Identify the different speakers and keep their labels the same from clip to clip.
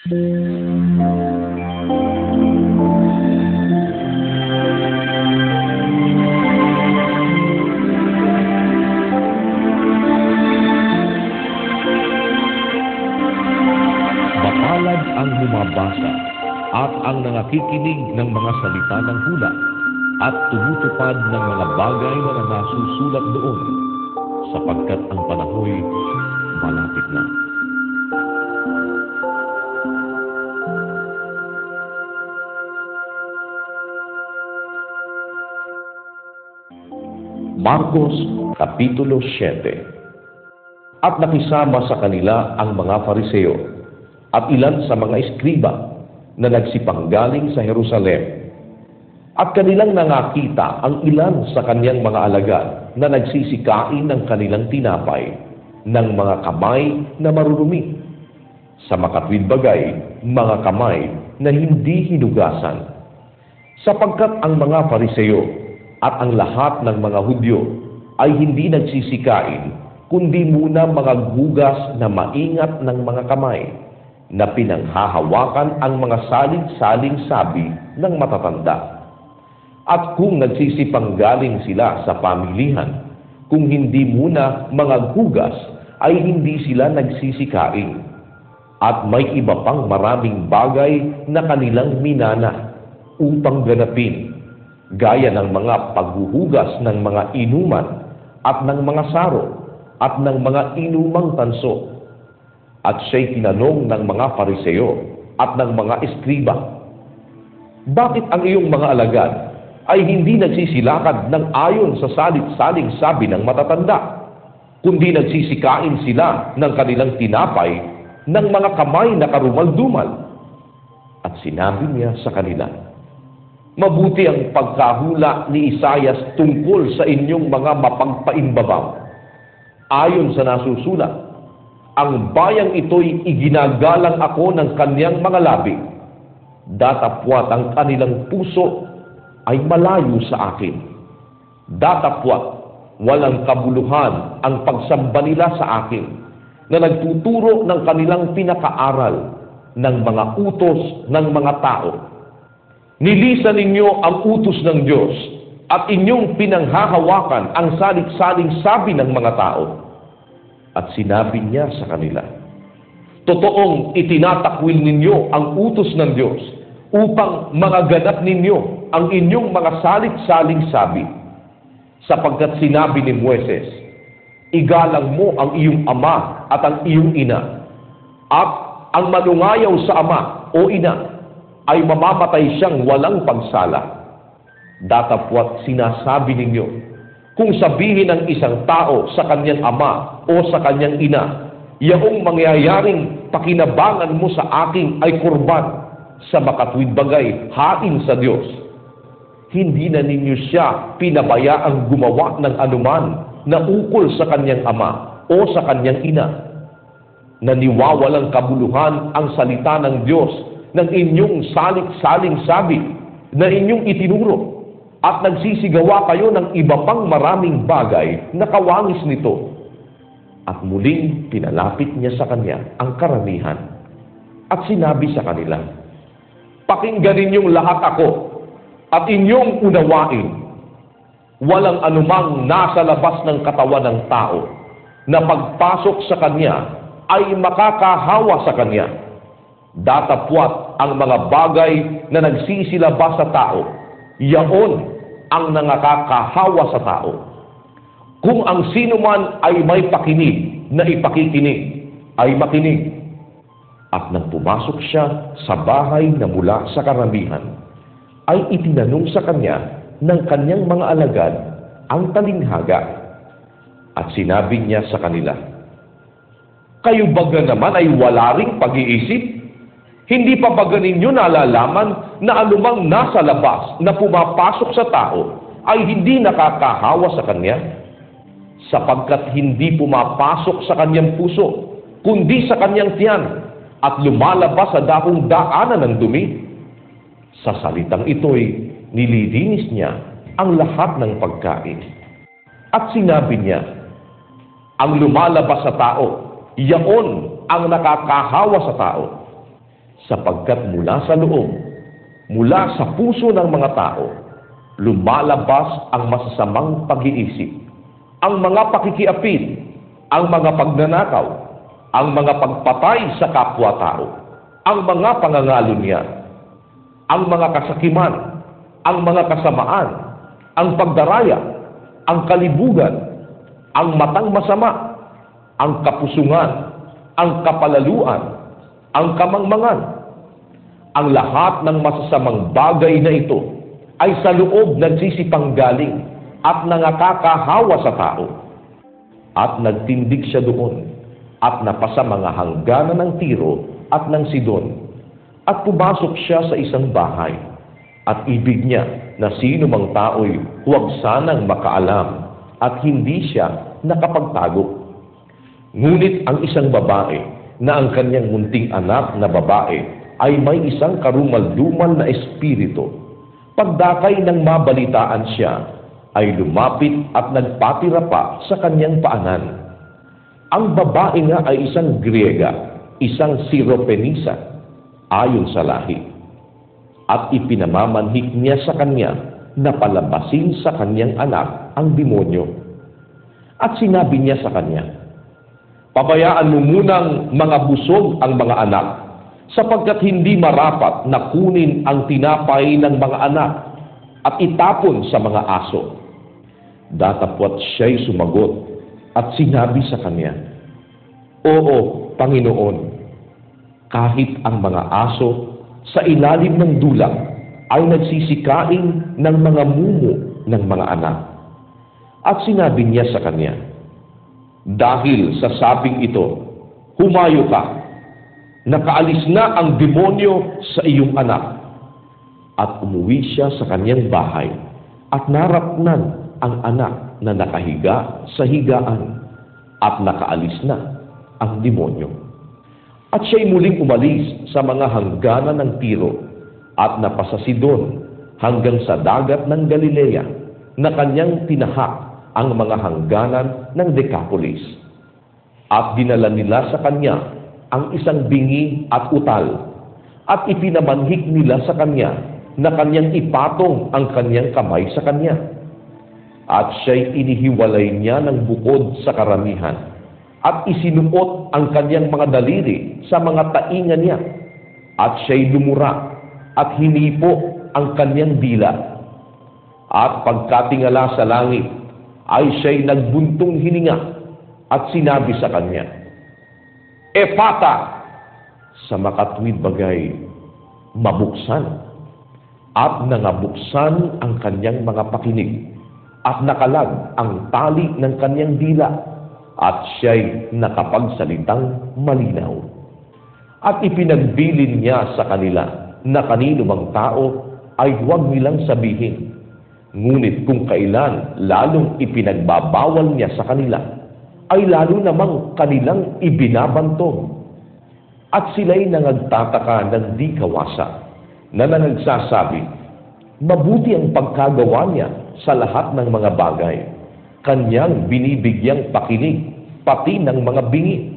Speaker 1: Mapalad ang bumabasa at ang nangakikinig ng mga salita ng hula at tumutupad ng mga bagay na nasusulat doon, sapagkat ang panahoy malapit na. Marcos Kapitulo 7. At nakisama sa kanila ang mga Fariseo at ilan sa mga eskriba na nagsipanggaling sa Jerusalem. At kanilang nangakita ang ilan sa kaniyang mga alagad na nagsisikain ng kanilang tinapay ng mga kamay na marurumi, sa makatwid bagay, mga kamay na hindi hinugasan. Sapagkat ang mga Fariseo at ang lahat ng mga Hudyo ay hindi nagsisikain, kundi muna mga gugas na maingat ng mga kamay, na pinanghahawakan ang mga salig-saling sabi ng matatanda. At kung nagsisipanggaling sila sa pamilihan, kung hindi muna mga gugas, ay hindi sila nagsisikain. At may iba pang maraming bagay na kanilang minana upang ganapin, gaya ng mga paghuhugas ng mga inuman at ng mga saro at ng mga inumang tanso. At siya'y tinanong ng mga Fariseo at ng mga eskriba, bakit ang iyong mga alagad ay hindi nagsisilakad ng ayon sa salit-saling sabi ng matatanda, kundi nagsisikain sila ng kanilang tinapay ng mga kamay na karumal-dumal? At sinabi niya sa kanila, mabuti ang pagkahula ni Isaias tungkol sa inyong mga mapagpaimbabaw. Ayon sa nasusulat, ang bayang ito'y iginagalang ako ng kanyang mga labi, datapwat ang kanilang puso ay malayo sa akin. Datapwat walang kabuluhan ang pagsamba nila sa akin, na nagtuturo ng kanilang pinakaaral ng mga utos ng mga tao. Nilisan ninyo ang utos ng Diyos at inyong pinanghahawakan ang salit-saling sabi ng mga tao. At sinabi niya sa kanila, totoong itinatakwil ninyo ang utos ng Diyos upang magaganap ninyo ang inyong mga salit-saling sabi, sapagkat sinabi ni Moises, igalang mo ang iyong ama at ang iyong ina, at ang manungayaw sa ama o ina ay mamamatay siyang walang pagsala. Datapwat sinasabi ninyo, kung sabihin ng isang tao sa kanyang ama o sa kanyang ina, yaong mangyayaring pakinabangan mo sa akin ay kurban, sa makatwid bagay, hain sa Diyos, hindi na ninyo siya pinabayaang gumawa ng anuman na ukol sa kanyang ama o sa kanyang ina. Naniwawalang kabuluhan ang salita ng Diyos ng inyong salit-saling sabi na inyong itinuro, at nagsisigawa kayo ng iba pang maraming bagay na kawangis nito. At muling pinalapit niya sa kanya ang karamihan at sinabi sa kanila, pakinggan ninyong lahat ako at inyong unawain. Walang anumang nasa labas ng katawan ng tao na pagpasok sa kanya ay makakahawa sa kanya. Datapwat ang mga bagay na nagsisilabas sa tao, yaon ang nangakakahawa sa tao. Kung ang sino man ay may pakinig na ipakikinig, ay makinig. At nang pumasok siya sa bahay na mula sa karamihan, ay itinanong sa kanya ng kanyang mga alagad ang talinghaga. At sinabi niya sa kanila, kayo baga naman ay wala ring pag-iisip? Hindi pa ba ninyo nalalaman na anumang nasa labas na pumapasok sa tao ay hindi nakakahawa sa kanya? Sapagkat hindi pumapasok sa kanyang puso, kundi sa kanyang tiyan, at lumalabas sa dakong daanan ng dumi. Sa salitang ito'y nililinis niya ang lahat ng pagkain. At sinabi niya, ang lumalabas sa tao, yaon ang nakakahawa sa tao, sapagkat mula sa loob, mula sa puso ng mga tao, lumalabas ang masasamang pag-iisip, ang mga pakikiapid, ang mga pagnanakaw, ang mga pagpatay sa kapwa-tao, ang mga pangangalunya, ang mga kasakiman, ang mga kasamaan, ang pagdaraya, ang kalibugan, ang matang masama, ang kapusungan, ang kapalaluan, ang kamangmangan. Ang lahat ng masasamang bagay na ito ay sa loob nagsisipanggaling at nangakakahawa sa tao. At nagtindig siya doon at napasa mga hangganan ng Tiro at ng Sidon. At pumasok siya sa isang bahay. At ibig niya na sino mang tao'y huwag sanang makaalam at hindi siya nakapagtago. Ngunit ang isang babae na ang kanyang munting anak na babae ay may isang karumal-dumal na espiritu. Pagdakay ng mabalitaan siya, ay lumapit at nagpatira pa sa kanyang paanan. Ang babae nga ay isang Griega, isang Syrophenisa, ayon sa lahi. At ipinamamanhik niya sa kanya na palabasin sa kanyang anak ang demonyo. At sinabi niya sa kanya, pabayaan mo munang mga busog ang mga anak, sapagkat hindi marapat na kunin ang tinapay ng mga anak at itapon sa mga aso. Datapwat siya'y sumagot at sinabi sa kanya, oo, Panginoon, kahit ang mga aso sa ilalim ng dulang ay nagsisikain ng mga mumo ng mga anak. At sinabi niya sa kanya, dahil sa sabing ito, humayo ka, nakaalis na ang demonyo sa iyong anak. At umuwi siya sa kanyang bahay at naratnan ang anak na nakahiga sa higaan at nakaalis na ang demonyo. At siya'y muling umalis sa mga hangganan ng Tiro at napasa Sidon hanggang sa dagat ng Galilea na kanyang tinahak ang mga hangganan ng Decapolis. At dinala nila sa kanya ang isang bingi at utal, at ipinamanhik nila sa kanya na kanyang ipatong ang kanyang kamay sa kanya. At siya'y inihiwalay niya ng bukod sa karamihan, at isinuot ang kanyang mga daliri sa mga tainga niya, at siya'y lumura at hinipo ang kanyang dila. At pagkatingala sa langit, ay siya'y nagbuntong hininga at sinabi sa kanya, Ephata! Sa makatwid bagay, mabuksan. At nangabuksan ang kanyang mga pakinig at nakalag ang tali ng kanyang dila at siya'y nakapagsalitang malinaw. At ipinagbilin niya sa kanila na kanino mang tao ay huwag nilang sabihin. Ngunit kung kailan lalong ipinagbabawal niya sa kanila, ay lalo namang kanilang ibinabantong. At sila'y nangagtataka ng di kawasa, na nagsasabi, mabuti ang pagkagawa niya sa lahat ng mga bagay. Kanyang binibigyang pakinig, pati ng mga bingi,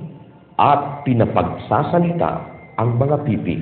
Speaker 1: at pinapagsasalita ang mga pipi.